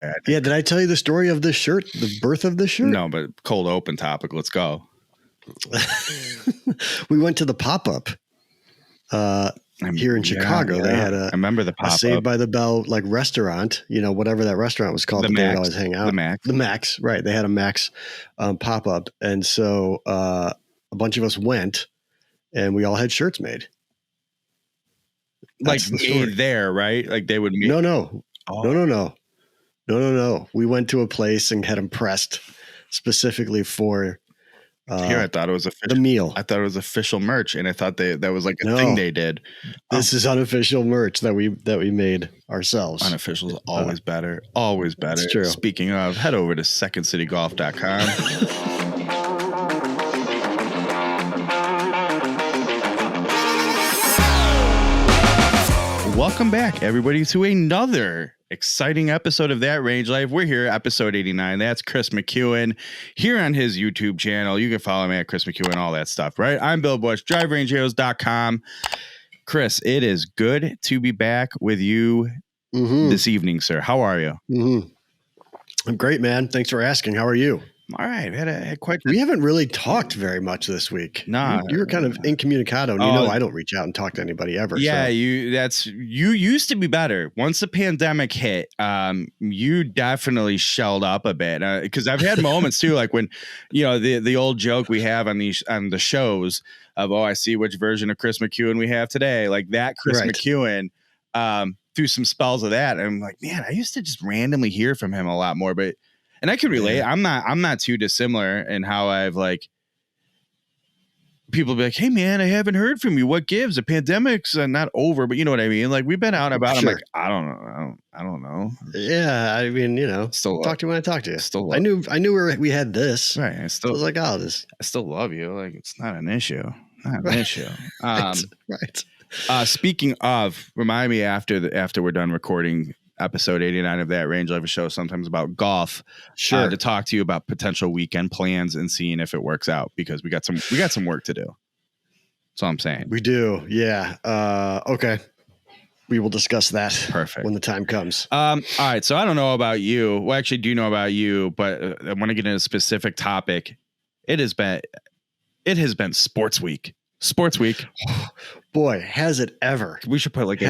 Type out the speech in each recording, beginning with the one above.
Yeah. Did I tell you the story of this shirt, the birth of this shirt? No, but cold open topic. Let's go. We went to the pop-up here in Chicago. Yeah. They had I remember the a pop-up. Saved by the Bell like restaurant, whatever that restaurant was called. The that they would Max. always hang out. The Max, right. They had a Max pop-up. And so a bunch of us went and we all had shirts made. That's like made there, right? Like they would make. No. We went to a place and had them pressed specifically for here. I thought it was the meal. I thought it was official merch, and I thought that was like a thing they did. This is unofficial merch that we made ourselves. Unofficial is always better. Always better. That's true. Speaking of, head over to secondcitygolf.com. Welcome back, everybody, to another exciting episode of That Range Life. We're here, episode 89. That's Chris McEwen here on his YouTube channel. You can follow me at Chris McEwen, all that stuff, right? I'm Bill Bush, driverangeheroes.com. Chris, it is good to be back with you this evening, sir. How are you? I'm great, man. Thanks for asking. How are you? All right. We haven't really talked very much this week. No, you were kind of incommunicado, and I don't reach out and talk to anybody ever. Yeah, so. you used to be better. Once the pandemic hit, you definitely shelled up a bit. Because I've had moments too, like when the old joke we have on the shows of I see which version of Chris McEwen we have today, like that Chris McEwen. Through some spells of that, and I'm like, man, I used to just randomly hear from him a lot more, but. And I can relate. Yeah. I'm not too dissimilar in how I've like people be like, hey man, I haven't heard from you. What gives? The pandemic's not over, but you know what I mean? Like we've been out about. Sure. I'm like, I don't know. Yeah. I mean, still talk to you when I talk to you. Still I knew we had this. Right. I was like, I still love you. Like it's not an issue. Not an issue. Right. Speaking of, remind me after we're done recording episode 89 of That Range Life show, sometimes about golf, to talk to you about potential weekend plans and seeing if it works out, because we got some work to do. That's all I'm saying. We do. Yeah. Okay. We will discuss that. Perfect. When the time comes. All right. So I don't know about you. Well, actually do know about you, but I want to get into a specific topic. It has been sports week. Boy, has it ever. We should put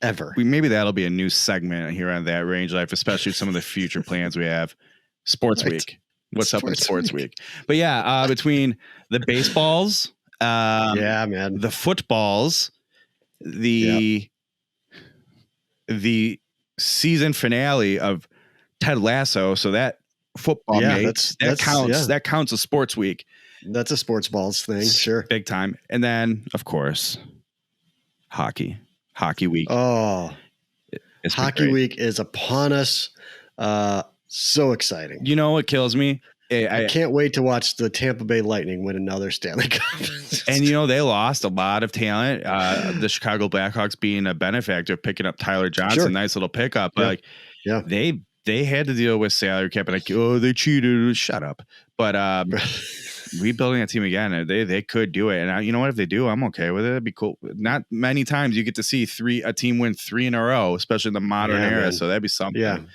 ever. Maybe that'll be a new segment here on That Range Life, especially some of the future plans we have. Sports week. What's up in sports week? But yeah, between the baseballs, man, the footballs, the season finale of Ted Lasso. So that football game, that counts as sports week. That's a sports balls thing. Sure. Big time. And then of course, Hockey week. Oh, hockey week is upon us. So exciting. You know what kills me? I can't wait to watch the Tampa Bay Lightning win another Stanley Cup. And they lost a lot of talent. The Chicago Blackhawks being a benefactor, picking up Tyler Johnson, sure. Nice little pickup. But they had to deal with salary cap, and they cheated. Shut up. But rebuilding that team again, they could do it. And you know what? If they do, I'm okay with it. It'd be cool. Not many times you get to see a team win 3 in a row, especially in the modern era. Man. So that'd be something.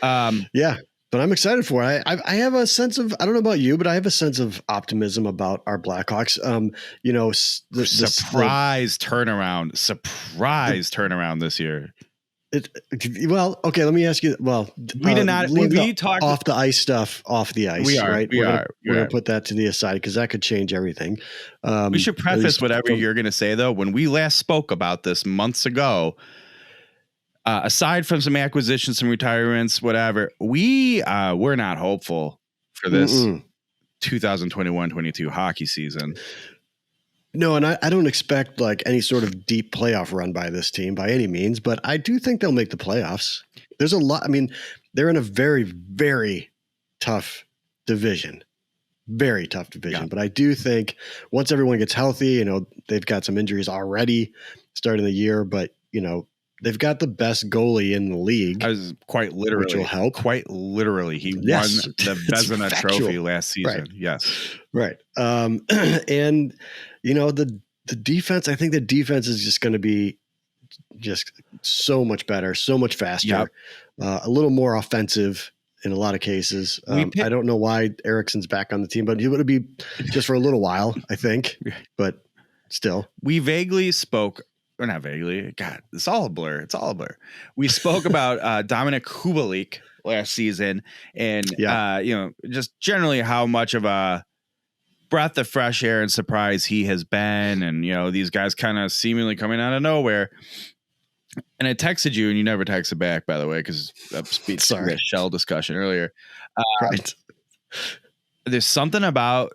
Yeah. But I'm excited for it. I have a sense of, I don't know about you, but I have a sense of optimism about our Blackhawks. The surprise turnaround this year. Okay. Let me ask you. Well, we did not. When we talked off the ice stuff, off the ice. Right? We're gonna put that to the aside because that could change everything. We should preface whatever you're going to say though. When we last spoke about this months ago, aside from some acquisitions, some retirements, whatever, we're not hopeful for this 2021-22 hockey season. No, and I don't expect like any sort of deep playoff run by this team by any means, but I do think they'll make the playoffs. There's a lot. I mean, they're in a very, very tough division. Very tough division. Yeah. But I do think once everyone gets healthy, they've got some injuries already starting the year, but, they've got the best goalie in the league. I was quite literally, which will help. Quite literally. He won the Vezina Trophy last season. Right. Yes. Right. And, the defense, I think the defense is just going to be just so much better, so much faster, Yep. a little more offensive in a lot of cases. I don't know why Ericsson's back on the team, but he would be just for a little while, I think. But still, we vaguely spoke, or not vaguely. God, it's all a blur. It's all a blur. We spoke about Dominic Kubalik last season, and just generally how much of a breath of fresh air and surprise he has been, and these guys kind of seemingly coming out of nowhere. And I texted you, and you never texted back, by the way, because that speaks to that shell discussion earlier. Right. There's something about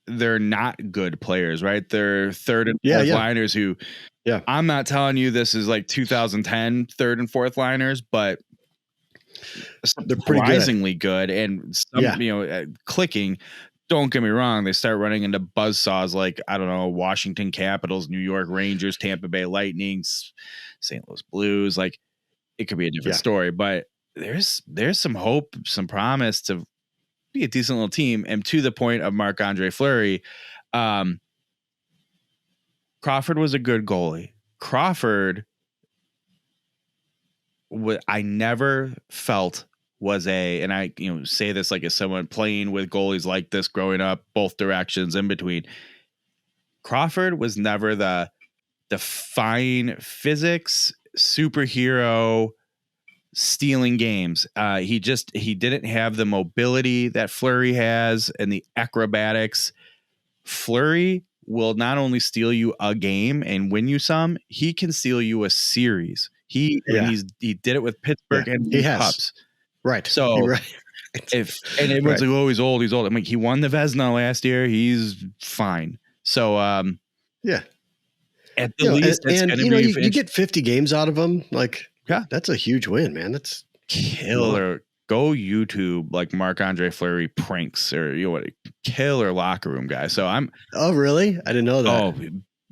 they're not good players, right? They're third and fourth liners who, I'm not telling you this is like 2010 third and fourth liners, but they're surprisingly good. And some, clicking. Don't get me wrong. They start running into buzzsaws like, I don't know, Washington Capitals, New York Rangers, Tampa Bay Lightnings, St. Louis Blues. Like, it could be a different story, but there's some hope, some promise to be a decent little team. And to the point of Marc-Andre Fleury, Crawford was a good goalie. Crawford, I never felt was and I say this like as someone playing with goalies like this growing up, both directions in between. Crawford was never the fine physics superhero stealing games. He didn't have the mobility that Fleury has and the acrobatics. Fleury will not only steal you a game and win you some, he can steal you a series. He did it with Pittsburgh and he has Cups. Right. So and everyone's like, oh, he's old. I'm like, he won the Vezina last year. He's fine. So at the least, you get 50 games out of him. Like, that's a huge win, man. That's killer. Go YouTube like Marc-Andre Fleury pranks or killer locker room guy. So oh really? I didn't know that. Oh,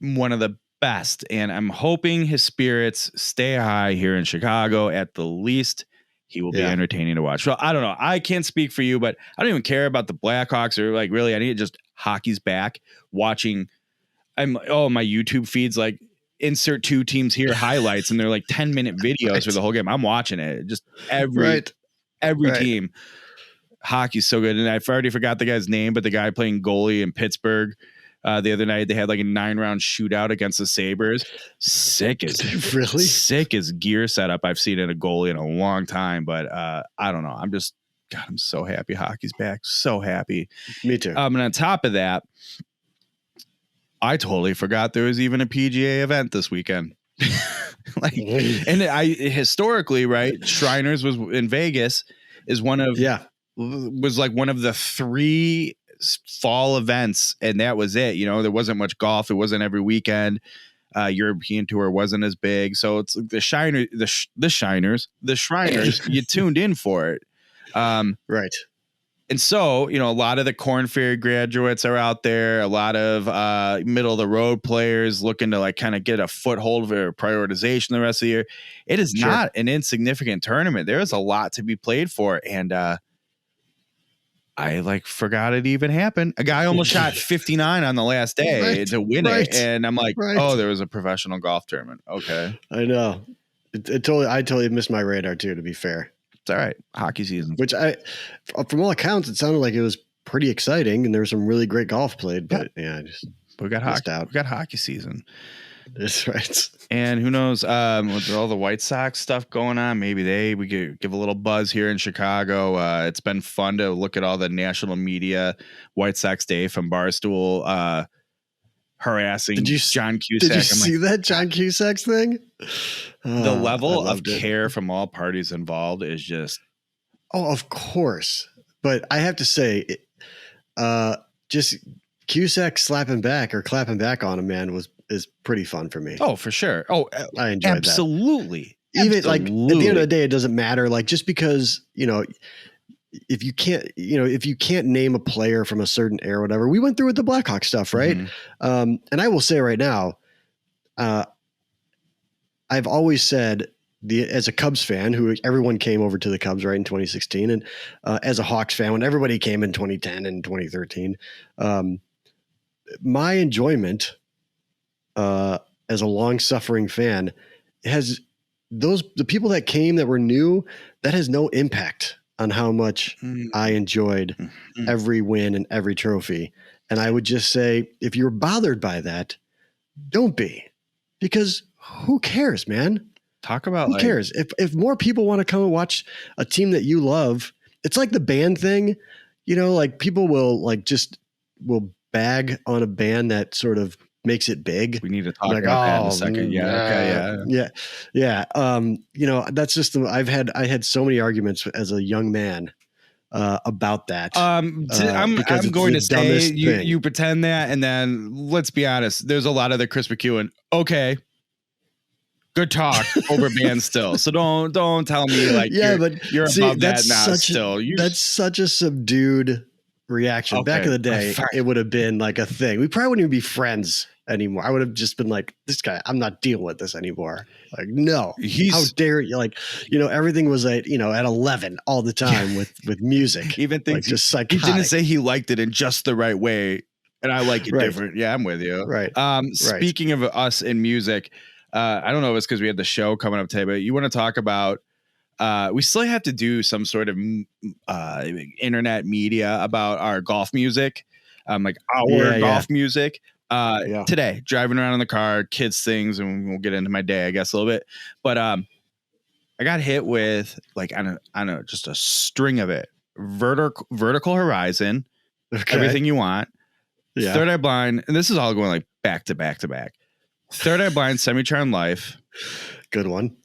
one of the best. And I'm hoping his spirits stay high here in Chicago. At the least, he will be entertaining to watch. So I don't know. I can't speak for you, but I don't even care about the Blackhawks or like really. I need just hockey's back. Watching, my YouTube feeds like insert two teams here highlights, and they're like 10-minute videos for the whole game. I'm watching it. Just every team. Hockey's so good, and I've already forgot the guy's name, but the guy playing goalie in Pittsburgh. The other night they had like a 9-round shootout against the Sabres. Sick as gear setup I've seen in a goalie in a long time. But I don't know. I'm so happy hockey's back. So happy. Me too. And on top of that, I totally forgot there was even a PGA event this weekend. And historically, right, Shriners was in Vegas is was like one of the 3 fall events, and that was it. There wasn't much golf. It wasn't every weekend. European tour wasn't as big, so it's like the Shriners. You tuned in for it, right? And so a lot of the Korn Ferry graduates are out there. A lot of middle of the road players looking to like kind of get a foothold for prioritization the rest of the year. It is not an insignificant tournament. There is a lot to be played for, and I forgot it even happened. A guy almost shot 59 on the last day to win it. And I'm like, oh, there was a professional golf tournament. Okay. I know. I totally missed my radar too, to be fair. It's all right. Hockey season. Which from all accounts, it sounded like it was pretty exciting and there was some really great golf played, but we got hockey season. That's right. And who knows, with all the White Sox stuff going on, maybe we could give a little buzz here in Chicago. It's been fun to look at all the national media, White Sox Day from Barstool, harassing John Cusack. Did you see that John Cusack's thing? The level of care from all parties involved is just... Oh, of course. But I have to say, just Cusack slapping back or clapping back on him, man, is pretty fun for me. Oh, for sure. Oh, I enjoyed absolutely. That. Even like at the end of the day, it doesn't matter. Like just because, if you can't name a player from a certain era or whatever, we went through with the Blackhawks stuff, right? Mm-hmm. And I will say right now, I've always said as a Cubs fan, who everyone came over to the Cubs right in 2016, and as a Hawks fan, when everybody came in 2010 and 2013, my enjoyment as a long-suffering fan has the people that came that were new, that has no impact on how much I enjoyed every win and every trophy. And I would just say, if you're bothered by that, don't be, because who cares, man? Talk about Who cares? If more people want to come and watch a team that you love, it's like the band thing, like people will will bag on a band that sort of makes it big. We need to talk about that in a second. Yeah. Okay. Yeah. That's just I had so many arguments as a young man about that. I'm going to say you pretend that, and then let's be honest. There's a lot of the Chris McEwen. Okay. Good talk over band still. So don't tell me like you're above that now still. That's such a subdued reaction. Okay. Back in the day, it would have been like a thing. We probably wouldn't even be friends anymore. I would have just been like, this guy, I'm not dealing with this anymore. Like, no, how dare you? Like, everything was at 11 all the time with music. Even things just psychotic. He didn't say he liked it in just the right way. And I like it different. Yeah, I'm with you. Right. Speaking of us in music, I don't know if it's because we had the show coming up today, but you want to talk about, we still have to do some sort of internet media about our golf music, like our golf music. Today, driving around in the car, kids things, and we'll get into my day, I guess, a little bit. But I got hit with like just a string of it. Vertical Horizon, Everything You Want, Third Eye Blind, and this is all going like back to back to back. Third Eye Blind, Semi-Charmed Life. Good one.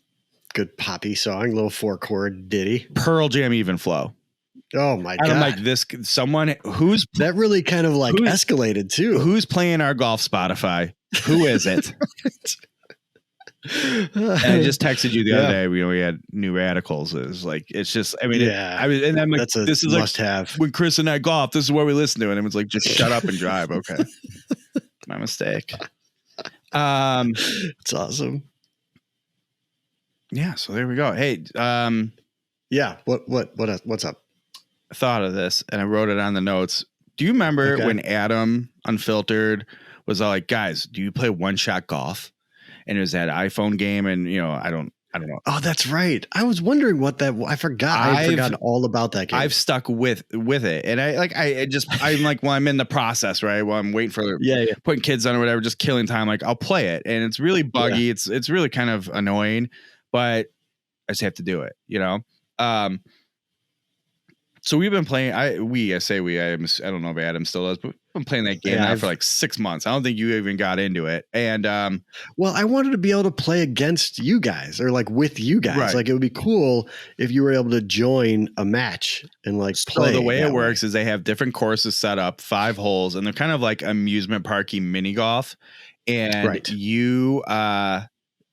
Good poppy song, little 4-chord ditty. Pearl Jam, Even Flow. Oh my God. I'm like, someone who's that really kind of like escalated too. Who's playing our golf Spotify? Who is it? And I just texted you the other day. We had New Radicals. It's like, it's just, I mean, and I'm like, this is must have. When Chris and I golf, this is what we listen to. And it was like, just shut up and drive. Okay. My mistake. It's awesome. Yeah, so there we go. Hey, what's up? I thought of this and I wrote it on the notes. Do you remember when Adam Unfiltered was all like, guys, do you play one shot golf? And it was that iPhone game, and I don't know. Oh, that's right. I was wondering what that. I forgot. I've forgotten all about that game. I've stuck with it, and I'm like, well, I'm in the process, right? Well, I'm waiting for putting kids on or whatever, just killing time. Like, I'll play it, and it's really buggy. Yeah. It's really kind of annoying, but I just have to do it, So we've been playing. I don't know if Adam still does, but we've been playing that game now for like 6 months. I don't think you even got into it. And well, I wanted to be able to play against you guys or like with you guys. Right. Like it would be cool if you were able to join a match and like play. So the way it works is they have different courses set up, 5 holes, and they're kind of like amusement parky mini golf. And you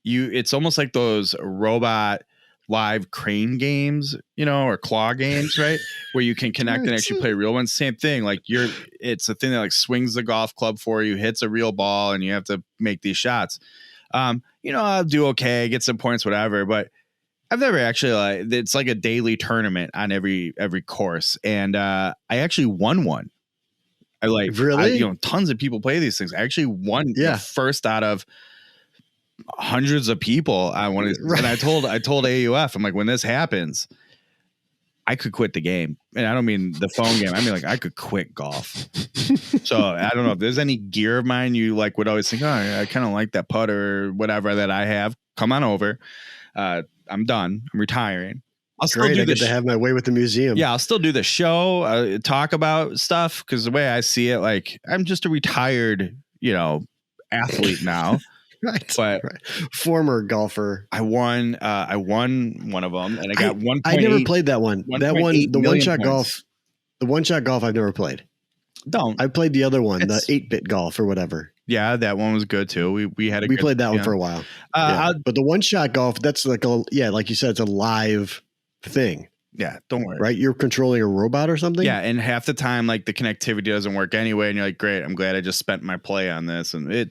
it's almost like those robot live crane games, or claw games, right? Where you can connect and actually play real ones. Same thing. Like it's a thing that like swings the golf club for you, hits a real ball, and you have to make these shots. I'll do okay, get some points, whatever, but I've never actually it's like a daily tournament on every course. And I actually won one. Tons of people play these things. I actually won the first out of hundreds of people. And I told AUF, I'm like, when this happens, I could quit the game. And I don't mean the phone game. I mean, like, I could quit golf. So I don't know if there's any gear of mine you like would always think, oh, I kind of like that putter or whatever that I have. Come on over. I'm done. I'm retiring. I'll still do to have my way with the museum. Yeah, I'll still do the show, talk about stuff, because the way I see it, like, I'm just a retired, athlete now. Right. But former golfer. I won one of them, and I got 1.8. I never played that one. The one shot golf. The one shot golf I've never played. I played the other one, the 8-bit golf or whatever. Yeah, that one was good too. We played that one for a while. But the one shot golf, that's like like you said, it's a live thing. Yeah, don't worry. Right? You're controlling a robot or something? Yeah, and half the time, like, the connectivity doesn't work anyway, and you're like, great, I'm glad I just spent my play on this, and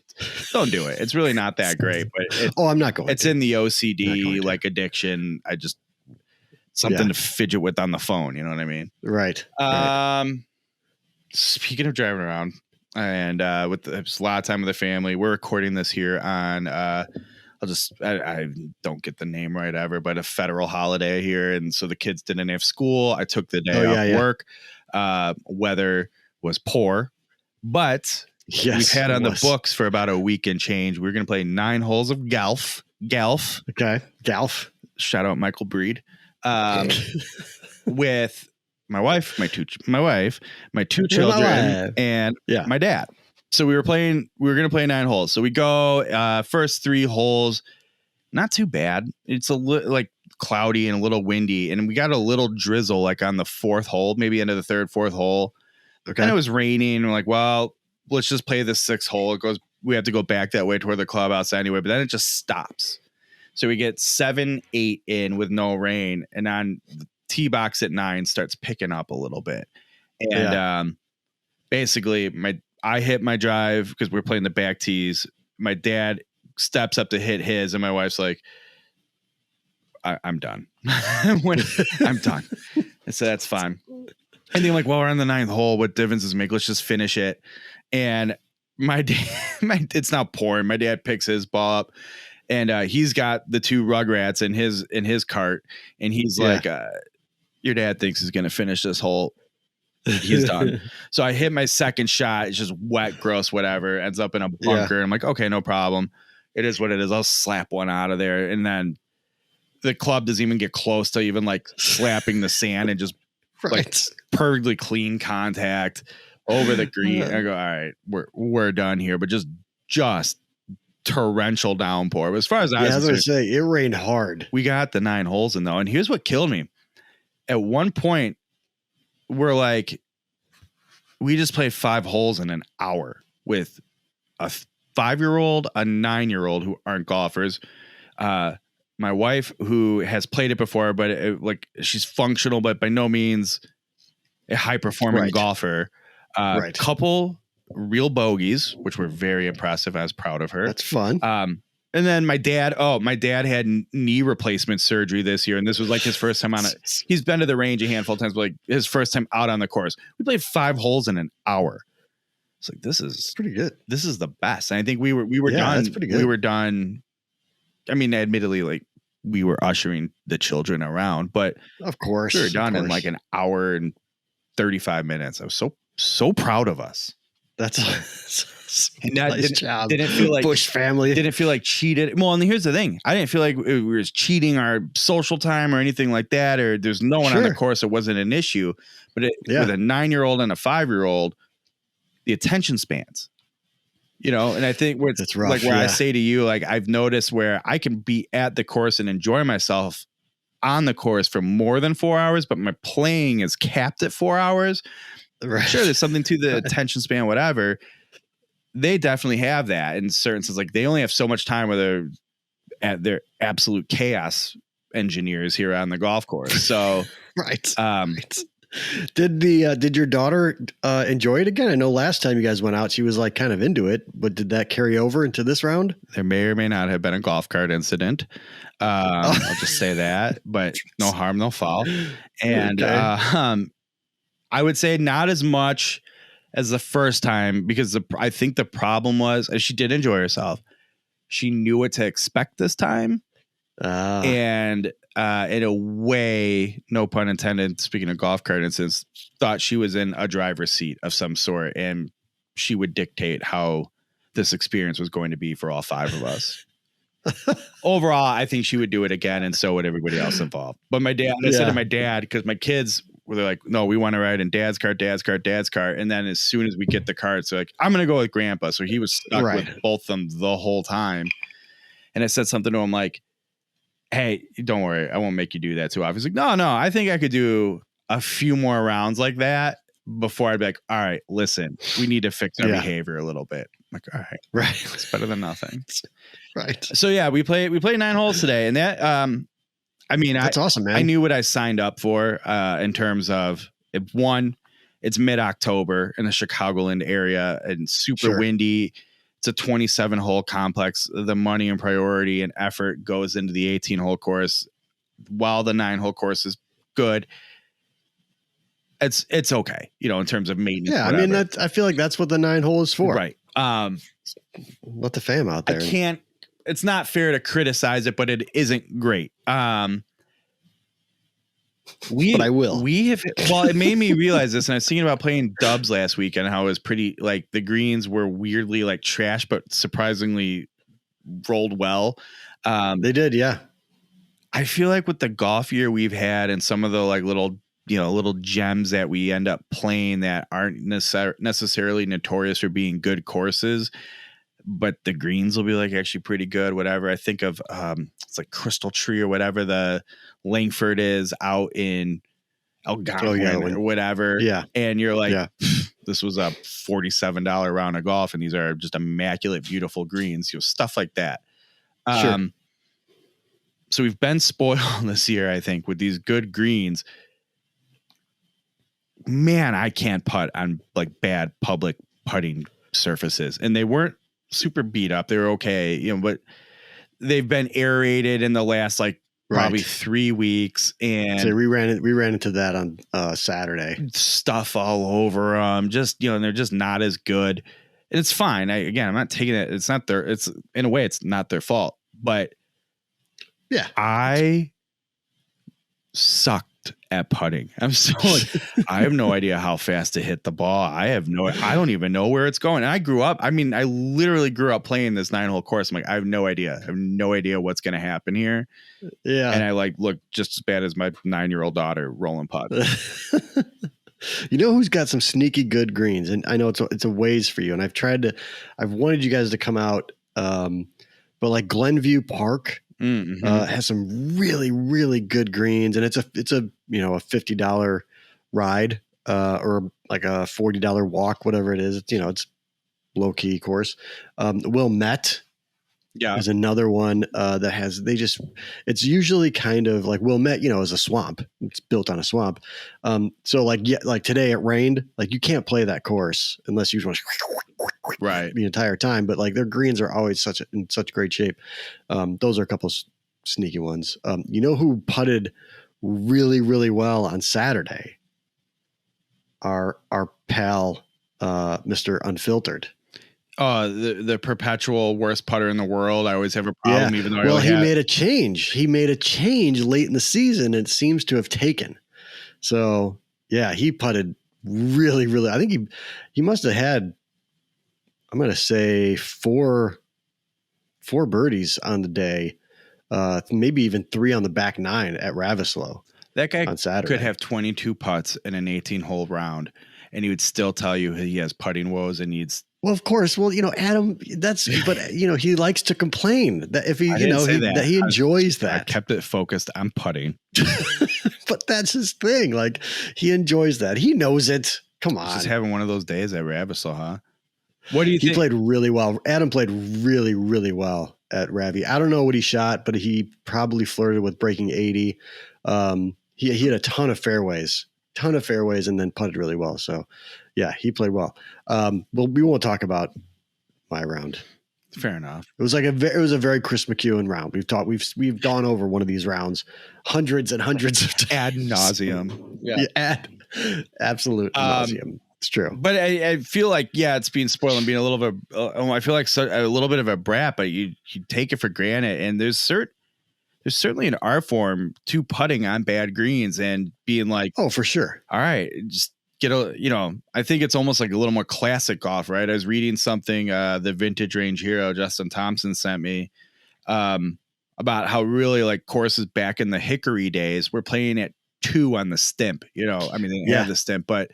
don't do it. It's really not that great, but I'm not going. It's in the OCD, like, addiction. I just something to fidget with on the phone, you know what I mean? Right. Speaking of driving around, and with a lot of time with the family, we're recording this here on I don't get the name right ever, but a federal holiday here. And so the kids didn't have school. I took the day off work. Weather was poor, but we've had on the books for about a week and change. We're going to play 9 holes of golf. Okay. Golf. Shout out Michael Breed. With my wife, my two children, and my dad. So we were going to play 9 holes. So we go, first 3 holes, not too bad. It's like cloudy and a little windy. And we got a little drizzle like on the 4th hole, maybe into the 3rd, 4th hole. Okay. And it was raining. We're like, well, let's just play the 6th hole. We have to go back that way toward the clubhouse anyway, but then it just stops. So we get 7, 8 in with no rain. And on the tee box at 9 starts picking up a little bit. And basically I hit my drive because we're playing the back tees. My dad steps up to hit his, and my wife's like, I'm done. I'm done. I said, that's fine. And they're like, well, we're on the 9th hole. What difference does it make? Let's just finish it. And my dad, it's not pouring. My dad picks his ball up, and he's got the 2 rugrats in his cart. And he's like, your dad thinks he's going to finish this hole. He's done. So I hit my 2nd shot. It's just wet, gross, whatever. Ends up in a bunker. And I'm like, okay, no problem. It is what it is. I'll slap one out of there. And then the club doesn't even get close to even like slapping the sand, and just like perfectly clean contact over the green. I go, all right, we're done here. But just torrential downpour. But as far as I was going to say, it rained hard. We got the 9 holes in though. And here's what killed me. At one point, we're like, we just played 5 holes in an hour with a 5-year-old, a 9-year-old who aren't golfers. My wife, who has played it before, but like she's functional, but by no means a high performing golfer. Couple real bogeys, which were very impressive. I was proud of her. That's fun. And then my dad had knee replacement surgery this year. And this was like his first time on it. He's been to the range a handful of times, but like his first time out on the course. We played 5 holes in an hour. It's like, this is pretty good. This is the best. And I think we were done. That's pretty good. We were done. I mean, admittedly, like we were ushering the children around, but of course we were done in like an hour and 35 minutes. I was so proud of us. That's and that nice job. Didn't feel like Bush family. Didn't feel like cheated. Well, and here's the thing. I didn't feel like we were cheating our social time or anything like that, or there's no one on the course. It wasn't an issue, but with a 9-year-old and a 5-year-old, the attention spans, and I think that's rough, like where I say to you, like I've noticed where I can be at the course and enjoy myself on the course for more than 4 hours, but my playing is capped at 4 hours. Right. Sure, there's something to the attention span, whatever. They definitely have that in certain sense. Like they only have so much time where they're at their absolute chaos engineers here on the golf course. So right. Did your daughter enjoy it again? I know last time you guys went out, she was like kind of into it, but did that carry over into this round? There may or may not have been a golf cart incident. I'll just say that, but no harm, no foul. And I would say not as much as the first time, because I think the problem was she did enjoy herself. She knew what to expect this time. And in a way, no pun intended, speaking of golf cart incidents, thought she was in a driver's seat of some sort, and she would dictate how this experience was going to be for all 5 of us. Overall, I think she would do it again, and so would everybody else involved. But I said to my dad, because my kids were like, no, we want to ride in dad's cart. And then as soon as we get the carts, they're like, I'm going to go with grandpa. So he was stuck with both of them the whole time. And I said something to him like, hey, don't worry, I won't make you do that too often. He's like, no, I think I could do a few more rounds like that before I'd be like, all right, listen, we need to fix our behavior a little bit. I'm like, all right, it's better than nothing. Right. So yeah, we play 9 holes today, and that that's awesome, man. I knew what I signed up for in terms of it's mid-October in the Chicagoland area and super windy. It's a 27-hole complex. The money and priority and effort goes into the 18-hole course, while the 9-hole course is good. It's okay, in terms of maintenance. Yeah, whatever. I feel like that's what the 9 hole is for. Right. Let the fam out there. it's not fair to criticize it, but it isn't great. But I will. It made me realize this, and I was thinking about playing dubs last week and how it was pretty, like, the greens were weirdly like trash, but surprisingly rolled well. They did, yeah. I feel like with the golf year we've had and some of the like little gems that we end up playing that aren't necessarily notorious for being good courses, but the greens will be like actually pretty good. Whatever. I think of it's like Crystal Tree or whatever the Langford is out in Algonquin or whatever. Yeah. And you're like, this was a $47 round of golf, and these are just immaculate, beautiful greens, stuff like that. Sure. So we've been spoiled this year, I think, with these good greens. Man, I can't putt on like bad public putting surfaces, and they weren't super beat up. They were okay, but they've been aerated in the last like probably 3 weeks, and so we ran into that on Saturday. Stuff all over them, just and they're just not as good, and it's fine. I'm not taking it. It's not their. It's in a way, it's not their fault, but yeah, I sucked at putting. I'm so like, I have no idea how fast to hit the ball. I don't even know where it's going. And I grew up, I literally grew up playing this 9-hole course. I'm like, I have no idea. I have no idea what's going to happen here. Yeah. And I look just as bad as my 9-year-old daughter rolling putt. You know who's got some sneaky good greens? And I know it's a ways for you. And I've wanted you guys to come out. But like Glenview Park, has some really, really good greens, and it's a $50 ride or like a $40 walk, whatever it is. It's low key course. Wilmette is another one that has it's usually kind of like Wilmette, is a swamp. It's built on a swamp. So like today it rained. Like you can't play that course unless you want right the entire time, but like their greens are always in such great shape. Those are a couple sneaky ones. Who putted really, really well on Saturday? Our pal, Mr. Unfiltered. The perpetual worst putter in the world. I always have a problem, even though he made a change. He made a change late in the season, and it seems to have taken. So yeah, he putted really, really. I think he must have had, I'm going to say four birdies on the day, maybe even 3 on the back 9 at Ravislow. That guy on Saturday could have 22 putts in an 18-hole round, and he would still tell you he has putting woes and needs. Well, of course. Well, Adam, but he likes to complain that if he, that he enjoys that. I kept it focused on putting. But that's his thing. Like he enjoys that. He knows it. Come on. Just having one of those days at Ravislow, huh? What do you think? He played really well. Adam played really, really well at Ravi. I don't know what he shot, but he probably flirted with breaking 80. He hit a ton of fairways, and then putted really well. So yeah, he played well. Well, we won't talk about my round. Fair enough. It was a very Chris McEwen round. We've gone over one of these rounds hundreds and hundreds of times. Ad nauseum. Yeah. Absolute nauseum. It's true. But I feel like, it's being spoiled and being a little bit, I feel like a little bit of a brat, but you take it for granted. And there's certainly an art form to putting on bad greens and being like, oh, for sure. All right, just get I think it's almost like a little more classic golf, right? I was reading something, the Vintage Range hero, Justin Thompson, sent me about how really like courses back in the Hickory days were playing at 2 on the stimp, they didn't have the stimp, but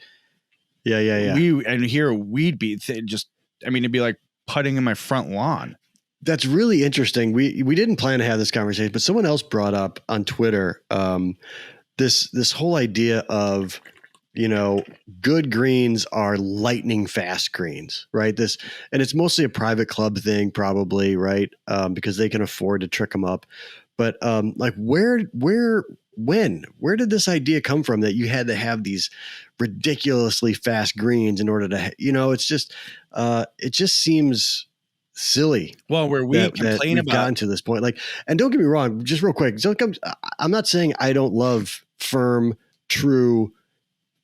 yeah. We'd be it'd be like putting in my front lawn. That's really interesting. We didn't plan to have this conversation, but someone else brought up on Twitter this whole idea of, good greens are lightning fast greens, right? And it's mostly a private club thing, probably, right? Because they can afford to trick them up. But like where did this idea come from that you had to have these ridiculously fast greens in order to, it's just, it just seems silly. Well, where we complain about gotten to this point, like, and don't get me wrong, just real quick. I'm not saying I don't love firm, true,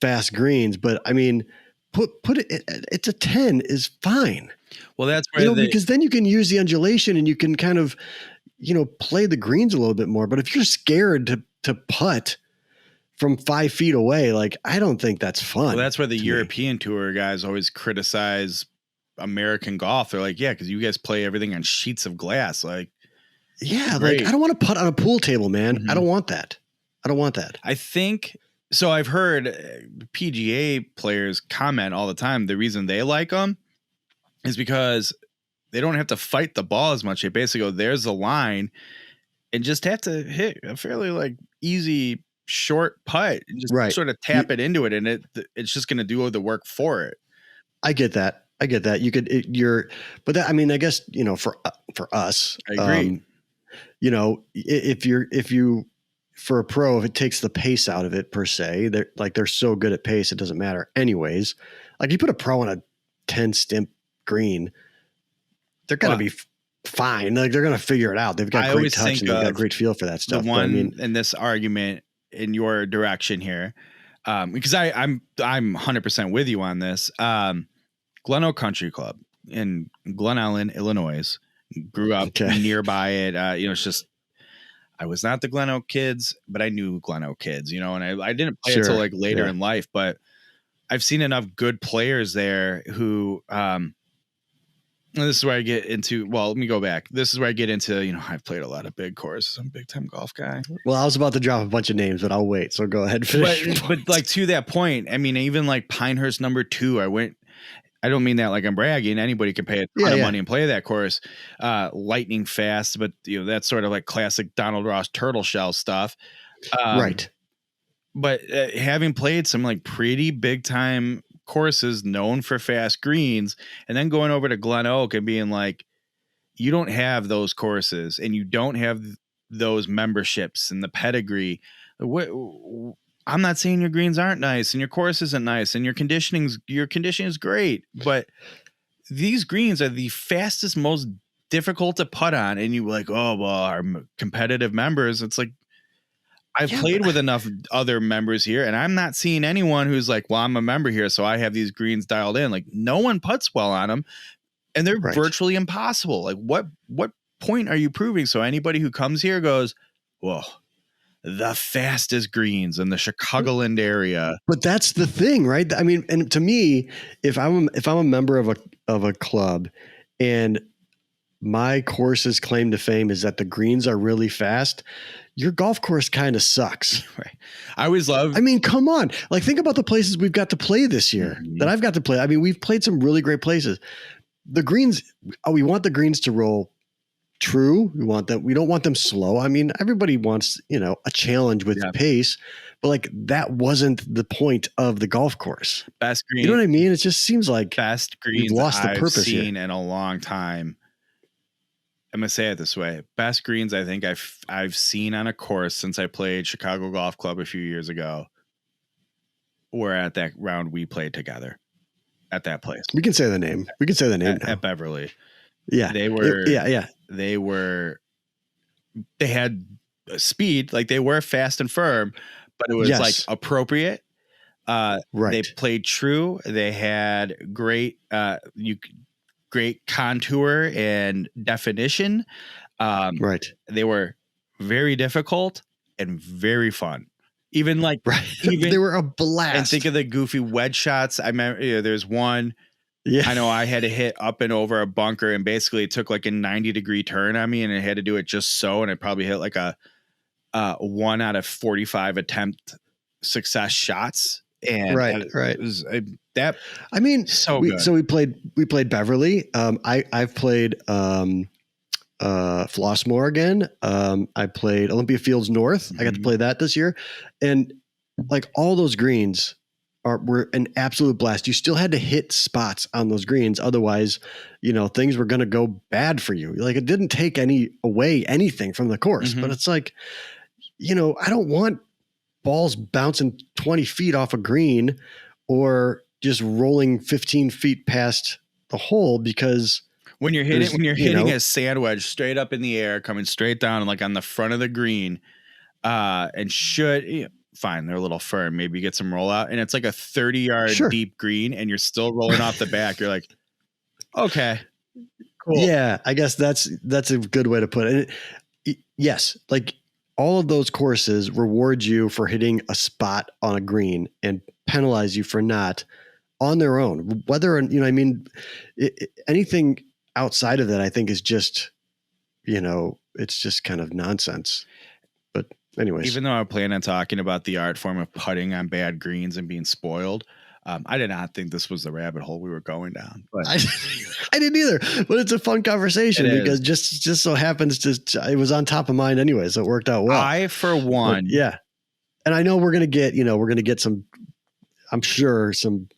fast greens, but put it. It's a 10 is fine. Well, that's where because then you can use the undulation and you can kind of, play the greens a little bit more. But if you're scared to putt from 5 feet away, like, I don't think that's fun. Well, that's where the to me. European tour guys always criticize American golf. They're like, yeah, because you guys play everything on sheets of glass. Like, Yeah, great. like, I don't want to putt on a pool table, man. I don't want that. I think so. I've heard PGA players comment all the time. The reason they like them is because they don't have to fight the ball as much. They basically go, there's the line, and just have to hit a fairly like easy short putt and just sort of tap it into it, and it's just going to do all the work for it. I get that. You could, but that, I mean, I guess, for us, I agree. If you for a pro, if it takes the pace out of it per se, they're so good at pace, it doesn't matter anyways. Like, you put a pro on a 10 stimp green, they're going to be fine. Like, they're going to figure it out. They've got great touch and they've got great feel for that stuff. The one in this argument in your direction here, because I'm 100% with you on this. Glen Oak Country Club in Glen Ellen, Illinois. Grew up nearby it. It's just, I was not the Glen Oak kids, but I knew Glen Oak kids, and I didn't play until like later in life, but I've seen enough good players there who, this is where I get into, let me go back. This is where I get into, I've played a lot of big courses. I'm a big time golf guy. Well, I was about to drop a bunch of names, but I'll wait. So go ahead. But like, to that point, I mean, even like Pinehurst #2, I don't mean that like I'm bragging. Anybody can pay a ton of money and play that course. Lightning fast, but that's sort of like classic Donald Ross turtle shell stuff. Right. But having played some like pretty big time courses known for fast greens, and then going over to Glen Oak and being like, you don't have those courses and you don't have those memberships and the pedigree. I'm not saying your greens aren't nice and your course isn't nice and your conditioning is great, but these greens are the fastest, most difficult to putt on. And you like, oh, well, our competitive members, it's like, I've played with enough other members here, and I'm not seeing anyone who's like, well, I'm a member here, so I have these greens dialed in. Like, no one putts well on them, and they're virtually impossible. Like, what point are you proving? So anybody who comes here goes, whoa, the fastest greens in the Chicagoland area. But that's the thing, right? I mean, and to me, if I'm a member of a club and my course's claim to fame is that the greens are really fast, your golf course kind of sucks. Right. I always love, I mean, come on. Like, think about the places we've got to play this year that I've got to play. I mean, we've played some really great places. The greens, we want the greens to roll true. We don't want them slow. I mean, everybody wants, a challenge with pace, but like, that wasn't the point of the golf course. Best green. You know what I mean? It just seems like best greens we've lost the purpose I've seen here in a long time. I'm gonna say it this way: best greens I think I've seen on a course since I played Chicago Golf Club a few years ago were at that round we played together at that place. We can say the name. At Beverly. Yeah, they were. Yeah. They had speed, like they were fast and firm, but it was like appropriate. They played true. They had great. Great contour and definition. They were very difficult and very fun. Even like, they were a blast. And think of the goofy wedge shots. I remember there's one. Yeah, I know I had to hit up and over a bunker, and basically it took like a 90-degree turn on me, and I had to do it just so, and I probably hit like a 1 out of 45 attempt success shots. And right. It was so good. So we played Beverly. I've played Flossmoor again. I played Olympia Fields North. I got to play that this year, and like all those greens were an absolute blast. You still had to hit spots on those greens, otherwise, things were going to go bad for you. Like, it didn't take anything from the course, but it's like, I don't want balls bouncing 20 feet off a green or just rolling 15 feet past the hole, because when you're hitting a sand wedge straight up in the air, coming straight down, like on the front of the green, and fine, they're a little firm. Maybe you get some rollout, and it's like a 30-yard deep green, and you're still rolling off the back. You're like, Okay. Cool. Yeah, I guess that's a good way to put it. Yes, like all of those courses reward you for hitting a spot on a green and penalize you for not on their own. Whether, I mean, anything outside of that, I think is just, it's just kind of nonsense. But anyways, even though I plan on talking about the art form of putting on bad greens and being spoiled, I did not think this was the rabbit hole we were going down. But I didn't either. But it's a fun conversation because just so happens it was on top of mind anyway, so it worked out well. I, for one, yeah, and I know we're gonna get some, I'm sure some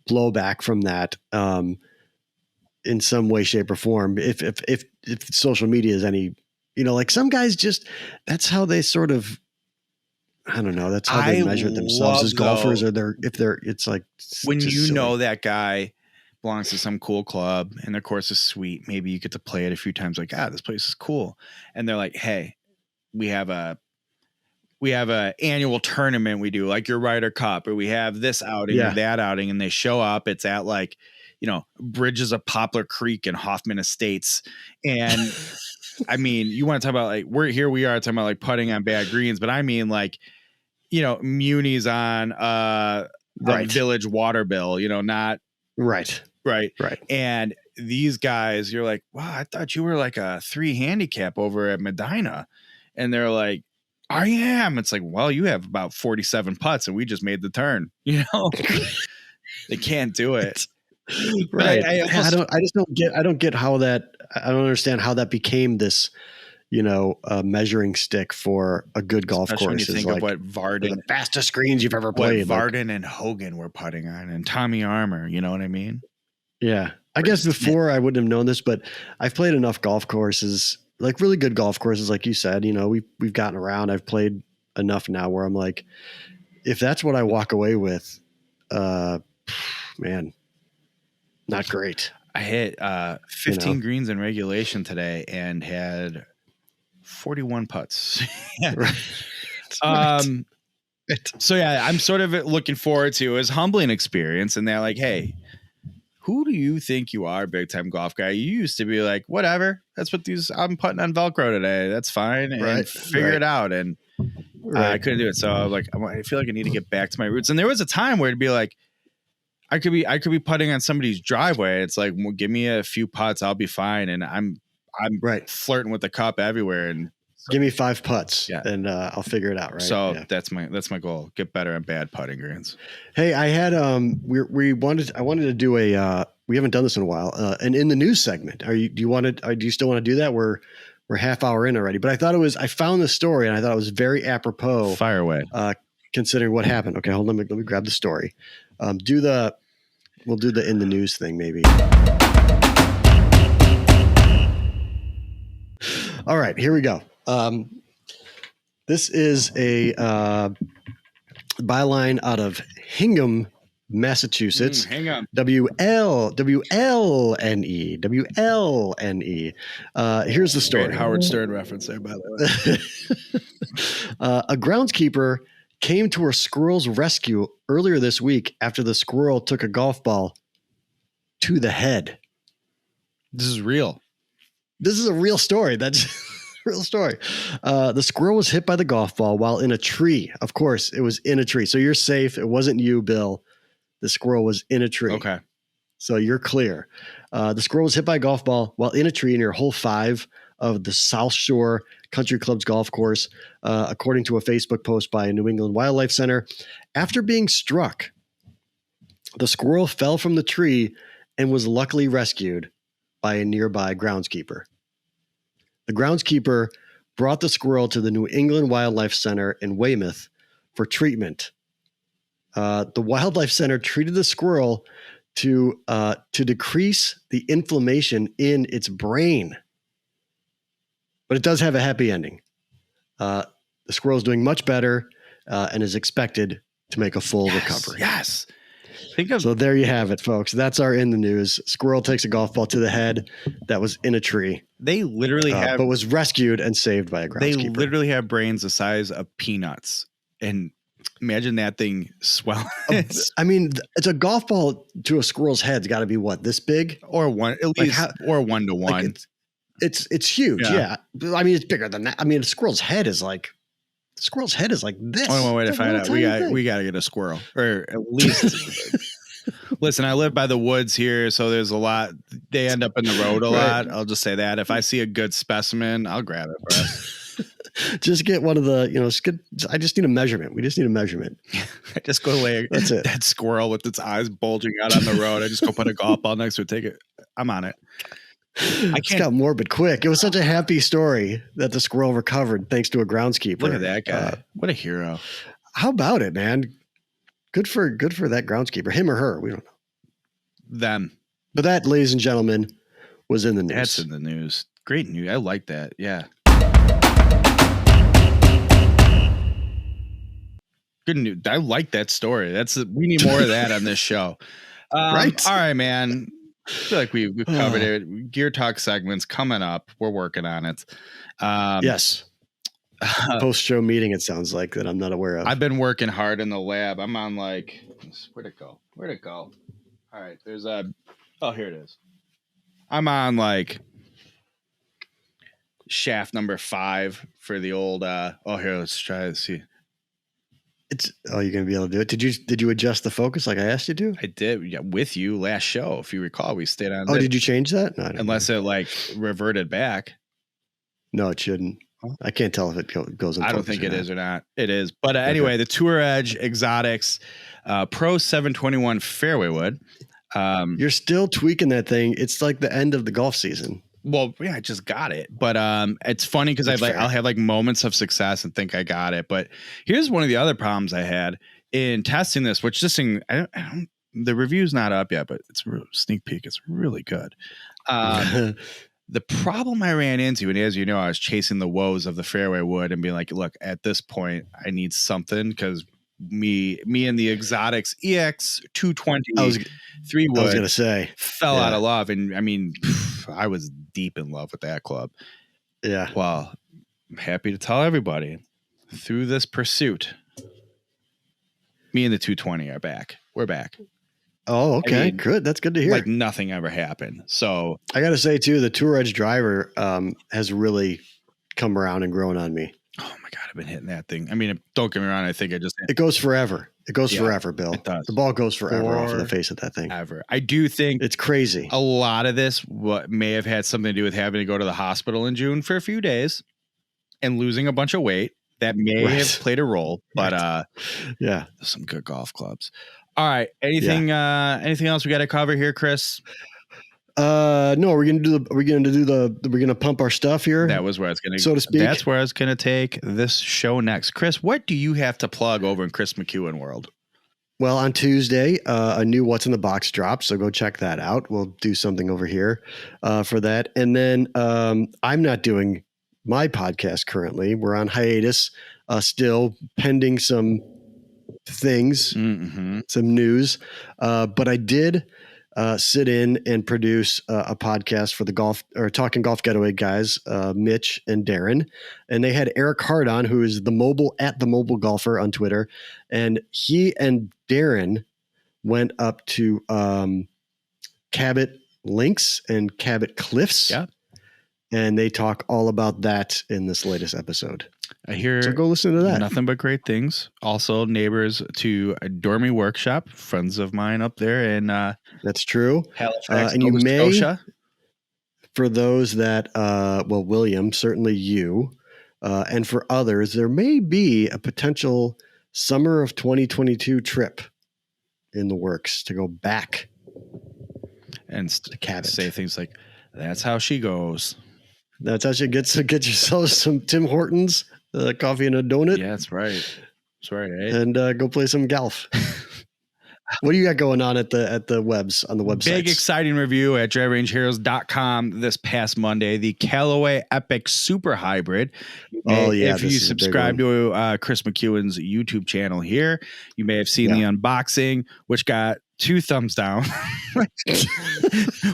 blowback from that in some way, shape, or form. If social media is any, like some guys just, that's how they sort of, I don't know. That's how they measure themselves as golfers, or it's like when you know that guy belongs to some cool club and their course is sweet. Maybe you get to play it a few times. Like, this place is cool, and they're like, "Hey, we have a annual tournament we do, like your Ryder Cup, or we have this outing or that outing," and they show up. It's at like, Bridges of Poplar Creek and Hoffman Estates, and I mean, you want to talk about like we are talking about like putting on bad greens, but I mean like. Munis on a village water bill, not right. And these guys, you're like, wow, I thought you were like a 3 handicap over at Medina. And they're like, I am. It's like, well, you have about 47 putts and we just made the turn, they can't do it. Right. I don't get how that, I don't understand how that became this, a measuring stick for a good golf course. When you think of what Varden, the fastest greens you've ever played. Varden and Hogan were putting on, and Tommy Armour, you know what I mean? Yeah. I guess before I wouldn't have known this, but I've played enough golf courses, like really good golf courses. Like you said, we've gotten around. I've played enough now where I'm like, if that's what I walk away with, man, not great. I hit 15 greens in regulation today and had 41 putts. Right. So yeah, I'm sort of looking forward to his humbling experience. And they're like, hey, who do you think you are, big time golf guy? You used to be like, whatever, that's what I'm putting on Velcro today. That's fine. And figure it out. And I couldn't do it. So like, I feel like I need to get back to my roots. And there was a time where it'd be like, I could be putting on somebody's driveway. It's like, well, give me a few putts, I'll be fine. And I'm flirting with the cup everywhere. And give me 5 putts, and I'll figure it out. Right. So that's my goal. Get better at bad putting greens. Hey, I had I wanted to do a we haven't done this in a while, and in the news segment. Do you still want to do that? We're half hour in already, but I found the story and I thought it was very apropos. Fire away. Considering what happened. Okay, hold on. Let me grab the story. We'll do the in the news thing maybe. All right, here we go. This is a byline out of Hingham, Massachusetts. Hingham. WLNE. Here's the story. Great Howard Stern reference there, by the way. A groundskeeper came to a squirrel's rescue earlier this week after the squirrel took a golf ball to the head. This is real. This is a real story. That's a real story. The squirrel was hit by the golf ball while in a tree. Of course, it was in a tree. So you're safe. It wasn't you, Bill. The squirrel was in a tree. Okay. So you're clear. The squirrel was hit by a golf ball while in a tree near hole 5 of the South Shore Country Club's golf course, according to a Facebook post by New England Wildlife Center. After being struck, the squirrel fell from the tree and was luckily rescued by a nearby groundskeeper. The groundskeeper brought the squirrel to the New England Wildlife Center in Weymouth for treatment. The Wildlife Center treated the squirrel to decrease the inflammation in its brain. But it does have a happy ending. The squirrel is doing much better and is expected to make a full recovery. Yes. So there you have it, folks. That's our in the news. Squirrel takes a golf ball to the head that was in a tree. They literally but was rescued and saved by a groundskeeper. They literally have brains the size of peanuts, and Imagine that thing swelling. I mean, it's a golf ball to a squirrel's head's got to be what, this big? Or one, at Like least, how- or 1 to 1. Like it's huge. Yeah. I mean, it's bigger than that. I mean, a squirrel's head is like this. One way to It's a find little out. tiny thing. We got to get a squirrel, or at least. Listen, I live by the woods here, so there's a lot. They end up in the road a lot. I'll just say that. If I see a good specimen, I'll grab it for us. Just get one of the, I just need a measurement. We just need a measurement. I just go lay That's it. that squirrel with its eyes bulging out on the road. I just go put a golf ball next to it, take it. I'm on it. It's got morbid quick. It was such a happy story that the squirrel recovered thanks to a groundskeeper. Look at that guy. What a hero. How about it, man? Good for that groundskeeper. Him or her, we don't know. Them. But that, ladies and gentlemen, was in the news. That's in the news. Great news. I like that. Yeah. Good news. I like that story. We need more of that on this show. Right. All right, man. I feel like we've covered it. Gear Talk segments coming up. We're working on it. Yes. Post-show meeting, it sounds like, that I'm not aware of. I've been working hard in the lab. I'm on where'd it go? All right. There's here it is. I'm on shaft number 5 for the old, here, let's try to see. You're going to be able to do it. Did you adjust the focus like I asked you to? I did, with you last show. If you recall, we stayed on. Did you change that? No, unless it reverted back. No, it shouldn't. I can't tell if it goes in. I don't think it is or not. It is. But anyway, the Tour Edge Exotics Pro 721 fairway wood. You're still tweaking that thing. It's like the end of the golf season. Well, yeah, I just got it. But it's funny because I'll have moments of success and think I got it. But here's one of the other problems I had in testing this, which this thing, the review's not up yet, but it's a real sneak peek. It's really good. The problem I ran into, and as you know, I was chasing the woes of the fairway wood and being like, look, at this point, I need something because me and the Exotics EX 220 3 wood I was going to say fell out of love. And I mean, I was deep in love with that club. Yeah. Well, I'm happy to tell everybody through this pursuit, me and the 220 are back. We're back. Oh, okay. I mean, good. That's good to hear. Like nothing ever happened. So I got to say too, the Tour Edge driver has really come around and grown on me. Oh my God, I've been hitting that thing. I mean, don't get me wrong. I think it goes forever. It goes forever, Bill. It does. The ball goes forever off of the face of that thing. Ever. I do think it's crazy. A lot of this may have had something to do with having to go to the hospital in June for a few days and losing a bunch of weight. That may have played a role, but yeah, some good golf clubs. All right. Anything else we got to cover here, Chris? No, we're gonna pump our stuff here. That was where I was gonna, so to speak. That's where I was gonna take this show next. Chris, what do you have to plug over in Chris McEwen world? Well, on Tuesday, a new What's in the Box drops, so go check that out. We'll do something over here for that. And then I'm not doing my podcast currently. We're on hiatus, still pending some things, some news. But I did sit in and produce a podcast for the Talking Golf Getaway guys, Mitch and Darren, and they had Eric Hart on, who is the mobile golfer on Twitter, and he and Darren went up to Cabot Links and Cabot Cliffs, and they talk all about that in this latest episode. I hear, so go listen to that. Nothing but great things. Also, neighbors to a Dormy Workshop, friends of mine up there in that's true. Halifax, and Nova Scotia. For those that, William, certainly you, and for others, there may be a potential summer of 2022 trip in the works to go back and to Cabot. Say things like, "That's how she goes." That's how she gets to get yourself some Tim Hortons, coffee and a donut. Yeah, that's right. That's right. Eh? And go play some golf. What do you got going on at the webs on the website? Big exciting review at driverangeheroes.com this past Monday. The Callaway Epic Super Hybrid. If you subscribe to Chris McEwen's YouTube channel here, you may have seen the unboxing, which got 2 thumbs down,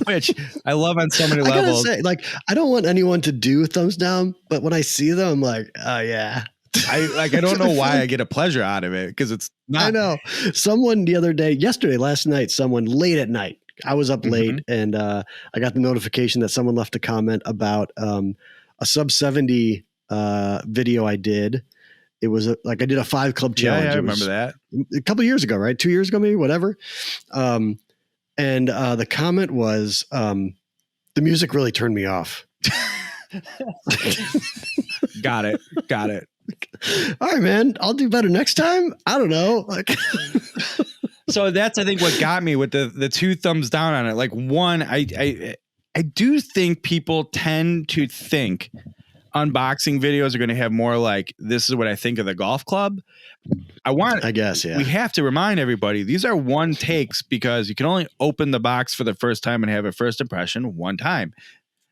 which I love on so many levels. I gotta say, I don't want anyone to do thumbs down, but when I see them, I'm like, oh yeah, I don't know why I get a pleasure out of it, because it's not. I know. Someone the other day, last night, someone late at night, I was up late and I got the notification that someone left a comment about a sub 70 video I did. It was I did a 5 club challenge. Yeah, I remember that. A couple of years ago, right? 2 years ago, maybe, whatever. And the comment was, the music really turned me off. Got it. All right, man, I'll do better next time. I don't know. So that's, I think, what got me with the 2 thumbs down on it. Like, one, I do think people tend to think unboxing videos are going to have more like, this is what I think of the golf club. I guess, yeah. We have to remind everybody, these are one takes, because you can only open the box for the first time and have a first impression one time.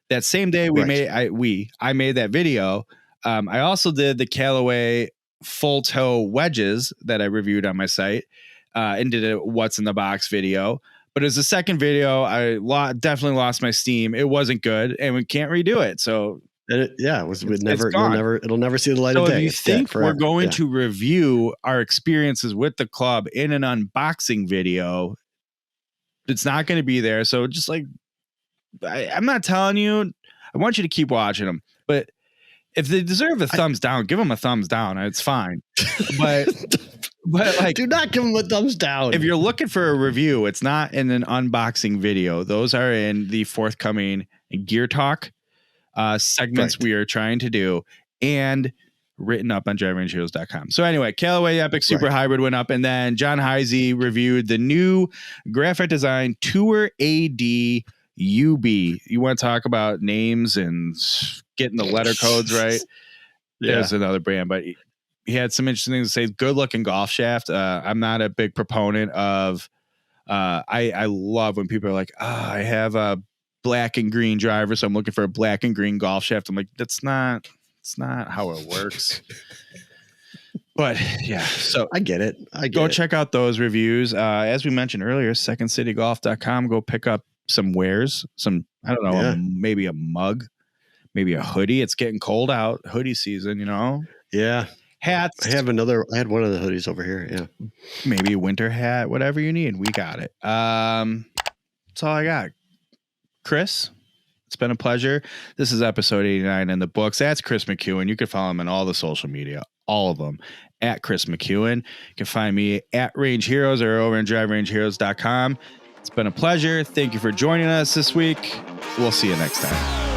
That same day I made that video. I also did the Callaway full toe wedges that I reviewed on my site, and did a what's in the box video. But as a second video, I definitely lost my steam. It wasn't good, and we can't redo it. So it'll never see the light of day. So if you think we're going to review our experiences with the club in an unboxing video, it's not going to be there. So just like, I'm not telling you, I want you to keep watching them, but if they deserve a thumbs down, give them a thumbs down. It's fine. But like, do not give them a thumbs down. If you're looking for a review, it's not in an unboxing video. Those are in the forthcoming Gear Talk segments we are trying to do, and written up on driverangeheroes.com. So anyway, Callaway Epic Super Hybrid went up, and then John Heisey reviewed the new Graphite Design Tour AD UB. You want to talk about names and getting the letter codes right? There's another brand, but he had some interesting things to say. Good looking golf shaft. I'm not a big proponent of I love when people are like, I have a black and green driver, so I'm looking for a black and green golf shaft. I'm like, it's not how it works. But yeah, so I get it. Go check out those reviews. As we mentioned earlier, secondcitygolf.com. Go pick up some wares, I don't know, maybe a mug, maybe a hoodie. It's getting cold out, hoodie season, Yeah. Hats. I had one of the hoodies over here. Yeah. Maybe a winter hat, whatever you need. We got it. That's all I got. Chris, it's been a pleasure. This is episode 89 in the books. That's Chris McEwen. You can follow him on all the social media, all of them, at Chris McEwen. You can find me at Range Heroes or over at driverangeheroes.com. It's been a pleasure. Thank you for joining us this week. We'll see you next time.